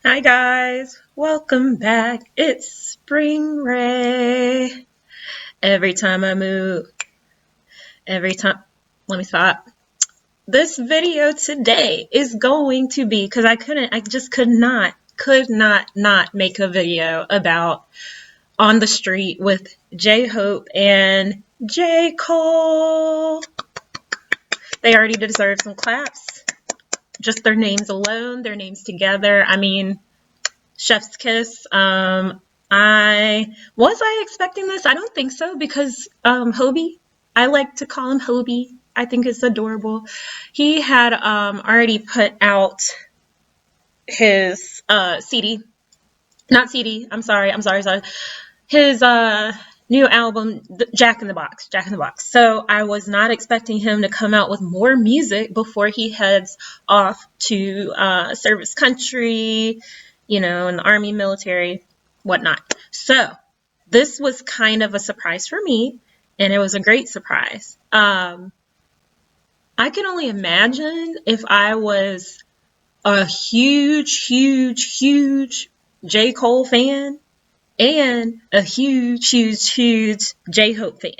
Hi guys, welcome back. It's SpringRae. Every time I move, every time, let me stop. This video today is going to be, because I just could not make a video about On the Street with J-Hope and J.Cole. They already deserve some claps. Just their names alone, their names together. I mean, chef's kiss. I expecting this? I don't think so, because Hobie, I like to call him Hobie. I think it's adorable. He had already put out his CD, not CD. I'm sorry. His new album, Jack in the Box. So I was not expecting him to come out with more music before he heads off to serve his country, in the army, military, whatnot. So this was kind of a surprise for me, and it was a great surprise. I can only imagine if I was a huge J. Cole fan and a huge J-Hope fan.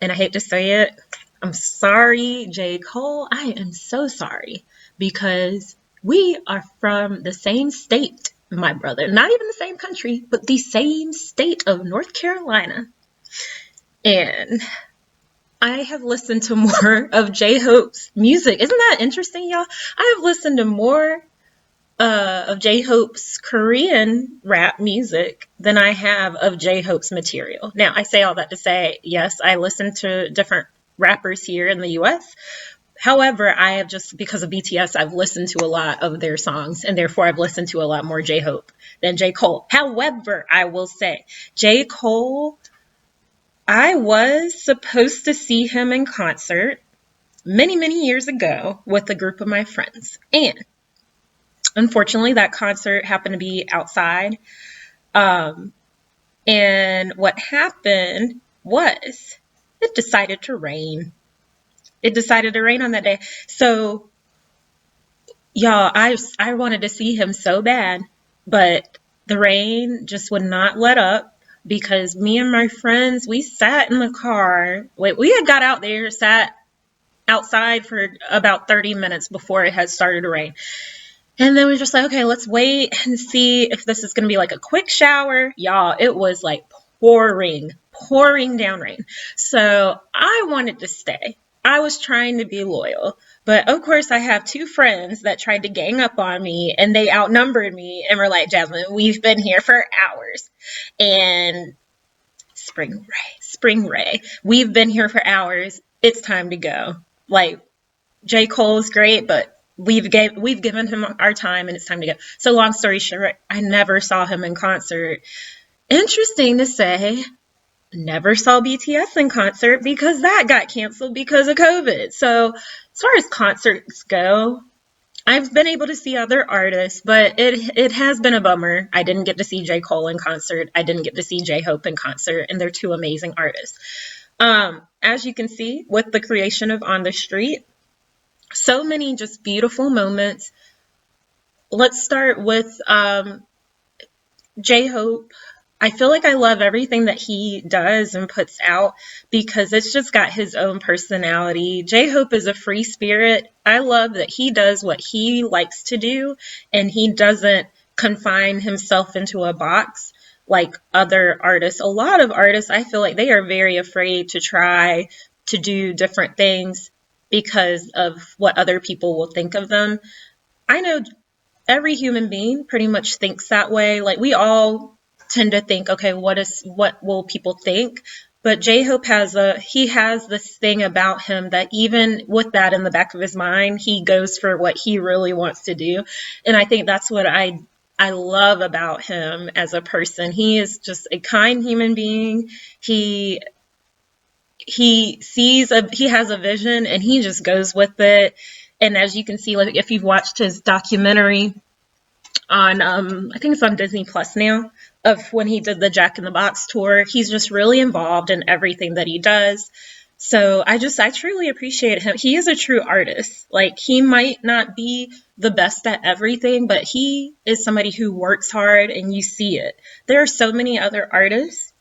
And I hate to say it, I'm sorry, J. Cole. I am so sorry, because we are from the same state, my brother. Not even the same country, but the same state of North Carolina. And I have listened to more of J-Hope's music. Isn't that interesting, y'all? I have listened to more of J-Hope's Korean rap music than I have of J-Hope's material. Now, I say all that to say, yes, I listen to different rappers here in the US. However, I have just, because of BTS, I've listened to a lot of their songs, and therefore I've listened to a lot more J-Hope than J. Cole. However, I will say, J. Cole, I was supposed to see him in concert many years ago with a group of my friends. And unfortunately, that concert happened to be outside. And what happened was it decided to rain. It decided to rain on that day. So, y'all, I wanted to see him so bad, but the rain just would not let up, because me and my friends, we sat in the car. We had got out there, sat outside for about 30 minutes before it had started to rain. And then we were just like, okay, let's wait and see if this is going to be like a quick shower. Y'all, it was like pouring down rain. So I wanted to stay. I was trying to be loyal. But of course, I have two friends that tried to gang up on me, and they outnumbered me and were like, Jasmine, we've been here for hours. And SpringRae, we've been here for hours. It's time to go. Like, J. Cole's great, but we've given him our time, and it's time to go. So long story short, I never saw him in concert. Interesting to say, never saw BTS in concert, because that got canceled because of COVID. So as far as concerts go, I've been able to see other artists, but it has been a bummer. I didn't get to see J. Cole in concert. I didn't get to see J-Hope in concert, and they're two amazing artists. As you can see with the creation of On the Street, so many just beautiful moments. Let's start with J-Hope. I feel like I love everything that he does and puts out, because it's just got his own personality. J-Hope is a free spirit. I love that he does what he likes to do, and he doesn't confine himself into a box like other artists. A lot of artists, I feel like they are very afraid to try to do different things because of what other people will think of them. I know every human being pretty much thinks that way. Like, we all tend to think, okay, what will people think? But J-Hope has this thing about him that even with that in the back of his mind, he goes for what he really wants to do. And I think that's what I love about him as a person. He is just a kind human being. He has a vision, and he just goes with it. And as you can see, like, if you've watched his documentary, on I think it's on Disney Plus now, of when he did the Jack in the Box tour. He's just really involved in everything that he does. So I truly appreciate him. He is a true artist. Like, he might not be the best at everything, but he is somebody who works hard and you see it. There are so many other artists,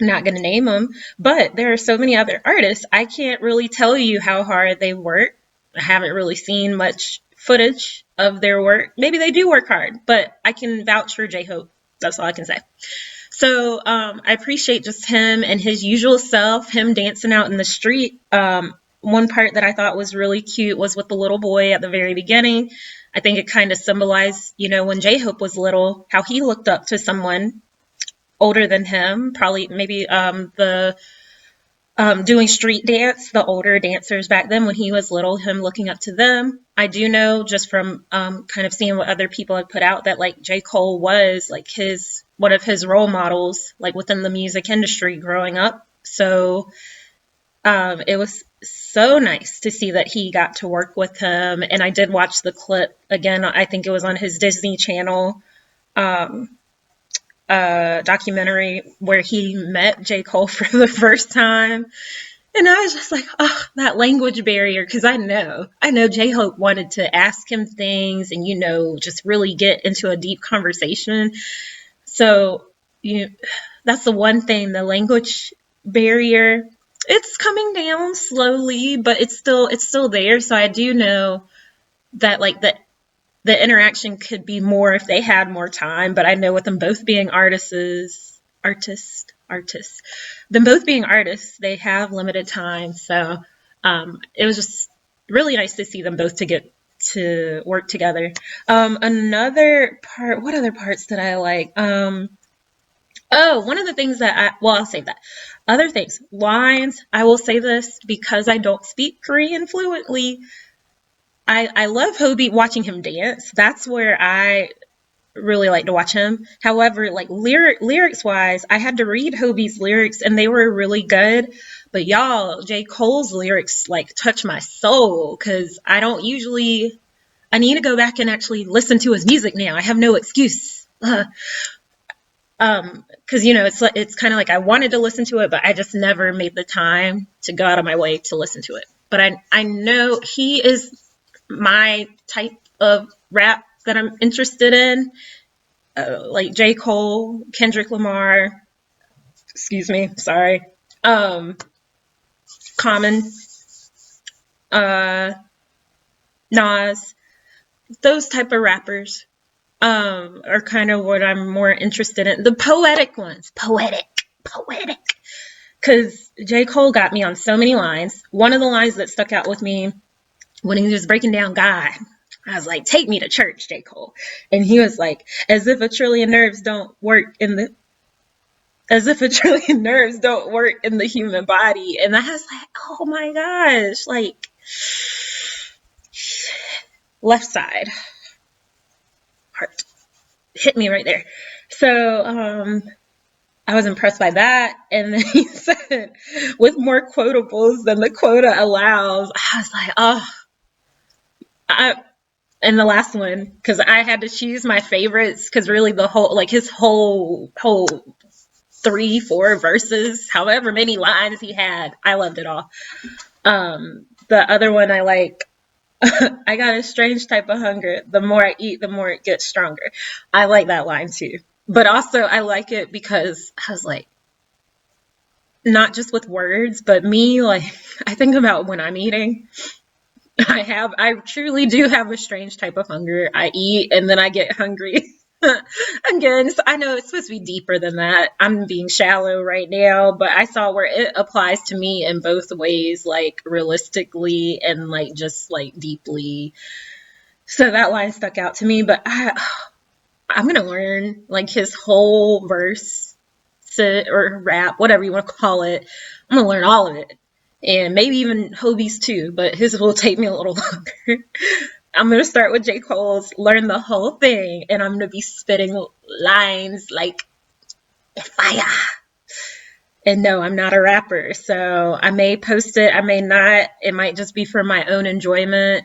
I'm not going to name them, but there are so many other artists. I can't really tell you how hard they work. I haven't really seen much footage of their work. Maybe they do work hard, but I can vouch for J-Hope. That's all I can say. So I appreciate just him and his usual self, him dancing out in the street. One part that I thought was really cute was with the little boy at the very beginning. I think it kind of symbolized, you know, when J-Hope was little, how he looked up to someone older than him, probably maybe the doing street dance, the older dancers back then when he was little, him looking up to them. I do know just from kind of seeing what other people had put out that like J.Cole was like one of his role models, like within the music industry growing up. So it was so nice to see that he got to work with him. And I did watch the clip again. I think it was on his Disney Channel documentary where he met J. Cole for the first time. And I was just like, oh, that language barrier, because I know J-Hope wanted to ask him things and, you know, just really get into a deep conversation. So that's the one thing, the language barrier, it's coming down slowly, but it's still there. So I do know that like the interaction could be more if they had more time, but I know with them both being them both being artists, they have limited time. So it was just really nice to see them both to get to work together. Another part, what other parts did I like? One of the things that I'll save that. Other things, lines, I will say this because I don't speak Korean fluently. I love Hobie, watching him dance. That's where I really like to watch him. However, like lyrics wise, I had to read Hobie's lyrics and they were really good. But y'all, J. Cole's lyrics like touch my soul because I need to go back and actually listen to his music now. I have no excuse. Because you know it's kind of like I wanted to listen to it, but I just never made the time to go out of my way to listen to it. But I know he is my type of rap that I'm interested in, like J. Cole, Kendrick Lamar, excuse me, sorry, Common, Nas, those type of rappers are kind of what I'm more interested in. The poetic ones, poetic. Because J. Cole got me on so many lines. One of the lines that stuck out with me when he was breaking down God, I was like, take me to church, J. Cole. And he was like, as if a trillion nerves don't work in the human body. And I was like, oh my gosh, like left side heart hit me right there. So I was impressed by that. And then he said, with more quotables than the quota allows, I was like, oh, and the last one, because I had to choose my favorites, because really the whole, like his whole 3-4 verses, however many lines he had, I loved it all. The other one I like, I got a strange type of hunger. The more I eat, the more it gets stronger. I like that line too. But also I like it because I was like, not just with words, but me, like, I think about when I'm eating. I truly do have a strange type of hunger. I eat and then I get hungry again. So I know it's supposed to be deeper than that. I'm being shallow right now, but I saw where it applies to me in both ways, like realistically and like just like deeply. So that line stuck out to me, but I'm going to learn like his whole verse or rap, whatever you want to call it. I'm going to learn all of it. And maybe even Hobie's too, but his will take me a little longer. I'm going to start with J. Cole's, learn the whole thing, and I'm going to be spitting lines like fire. And no, I'm not a rapper, so I may post it, I may not. It might just be for my own enjoyment.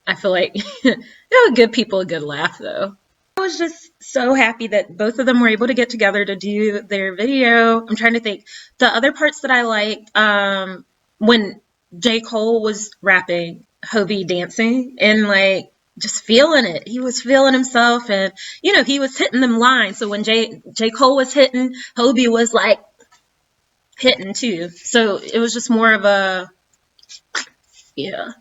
I feel like it would give people a good laugh though. I was just so happy that both of them were able to get together to do their video. I'm trying to think. The other parts that I liked, when J. Cole was rapping, Hobie dancing and like just feeling it. He was feeling himself and he was hitting them lines. So when J. Cole was hitting, Hobie was like hitting too. So it was just more of a, yeah.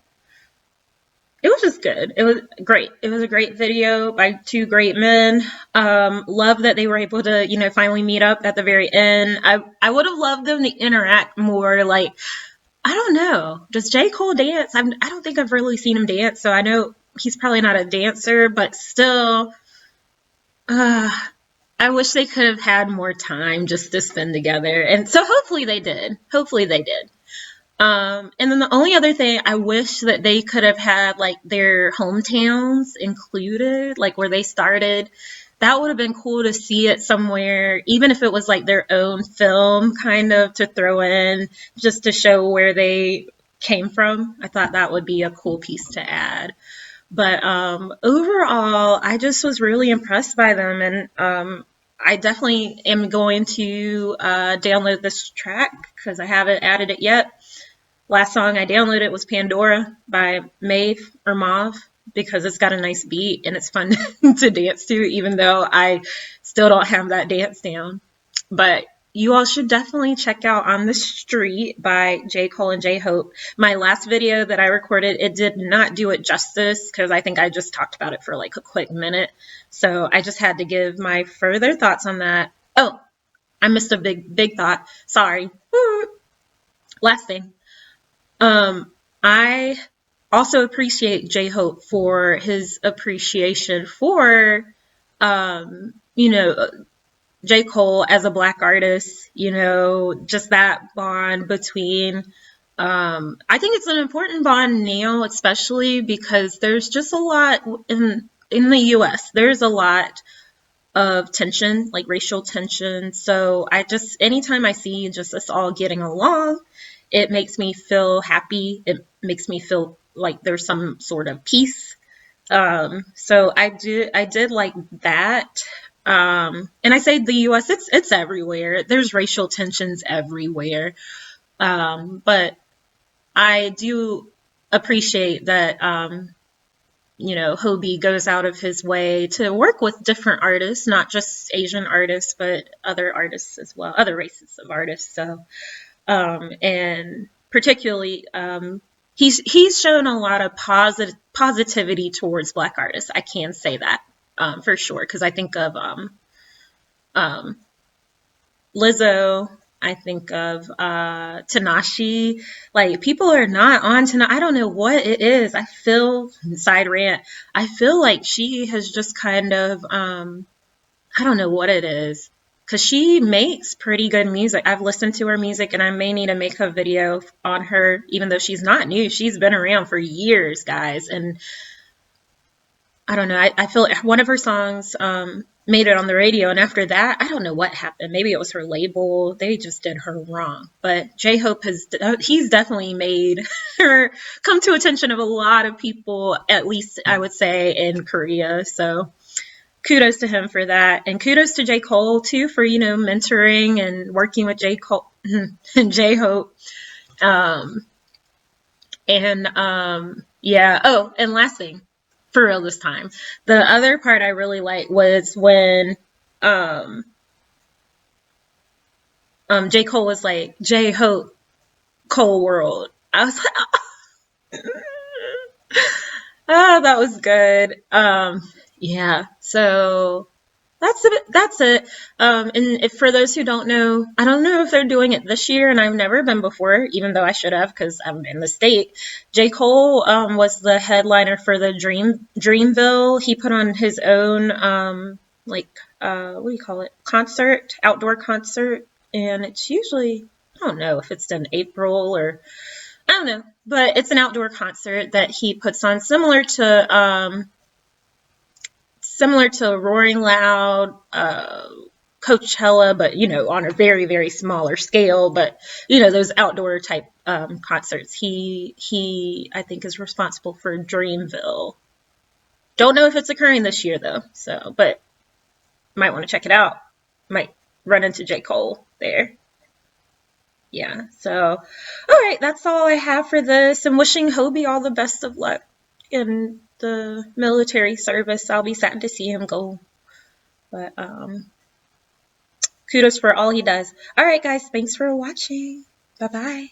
It was just good. It was great. It was a great video by two great men. Love that they were able to, finally meet up at the very end. I would have loved them to interact more. Like, I don't know. Does J. Cole dance? I don't think I've really seen him dance, so I know he's probably not a dancer, but still, I wish they could have had more time just to spend together. And so hopefully they did. Hopefully they did. And then the only other thing, I wish that they could have had like their hometowns included, like where they started. That would have been cool to see it somewhere, even if it was like their own film kind of to throw in just to show where they came from. I thought that would be a cool piece to add. But overall, I just was really impressed by them, and I definitely am going to download this track because I haven't added it yet. Last song I downloaded was Pandora by Maeve or Mauve because it's got a nice beat and it's fun to dance to, even though I still don't have that dance down. But you all should definitely check out On the Street by J. Cole and J-Hope. My last video that I recorded, it did not do it justice because I think I just talked about it for like a quick minute. So I just had to give my further thoughts on that. Oh, I missed a big thought. Sorry. Last thing. I also appreciate J-Hope for his appreciation for, J. Cole as a Black artist, just that bond between, I think it's an important bond now, especially because there's just a lot in the US. There's a lot of tension, like racial tension. So anytime I see just us all getting along, it makes me feel happy. It makes me feel like there's some sort of peace. So I did like that. And I say the US, it's everywhere. There's racial tensions everywhere. But I do appreciate that, Hobie goes out of his way to work with different artists, not just Asian artists, but other artists as well, other races of artists. So, and particularly, he's shown a lot of positivity towards Black artists. I can say that, for sure. Cause I think of, Lizzo, I think of Tinashe. Like, people are not on Tinashe. I don't know what it is. I feel, side rant, I feel like she has just kind of, I don't know what it is. Because she makes pretty good music. I've listened to her music, and I may need to make a video on her, even though she's not new. She's been around for years, guys. And I don't know. I feel like one of her songs made it on the radio, and after that, I don't know what happened. Maybe it was her label. They just did her wrong. But J-Hope he's definitely made her come to attention of a lot of people, at least I would say in Korea. So kudos to him for that, and kudos to J. Cole too for mentoring and working with J. Cole and J-Hope. Yeah. Oh, and last thing. For real this time. The other part I really liked was when J. Cole was like, J-Hope, Cole World. I was like, oh, that was good. Yeah, so that's it. And if, for those who don't know, I don't know if they're doing it this year, and I've never been before, even though I should have because I'm in the state. J. Cole was the headliner for the Dreamville. He put on his own what do you call it? Outdoor concert, and it's usually, I don't know if it's in April or I don't know, but it's an outdoor concert that he puts on similar to Roaring Loud, Coachella, but on a very, very smaller scale. But those outdoor type concerts. He I think is responsible for Dreamville. Don't know if it's occurring this year though. So, but might want to check it out. Might run into J.Cole there. Yeah. So, all right, that's all I have for this. I'm wishing Hobie all the best of luck in the military service. I'll be sad to see him go, but kudos for all he does. All right, guys, thanks for watching. Bye bye.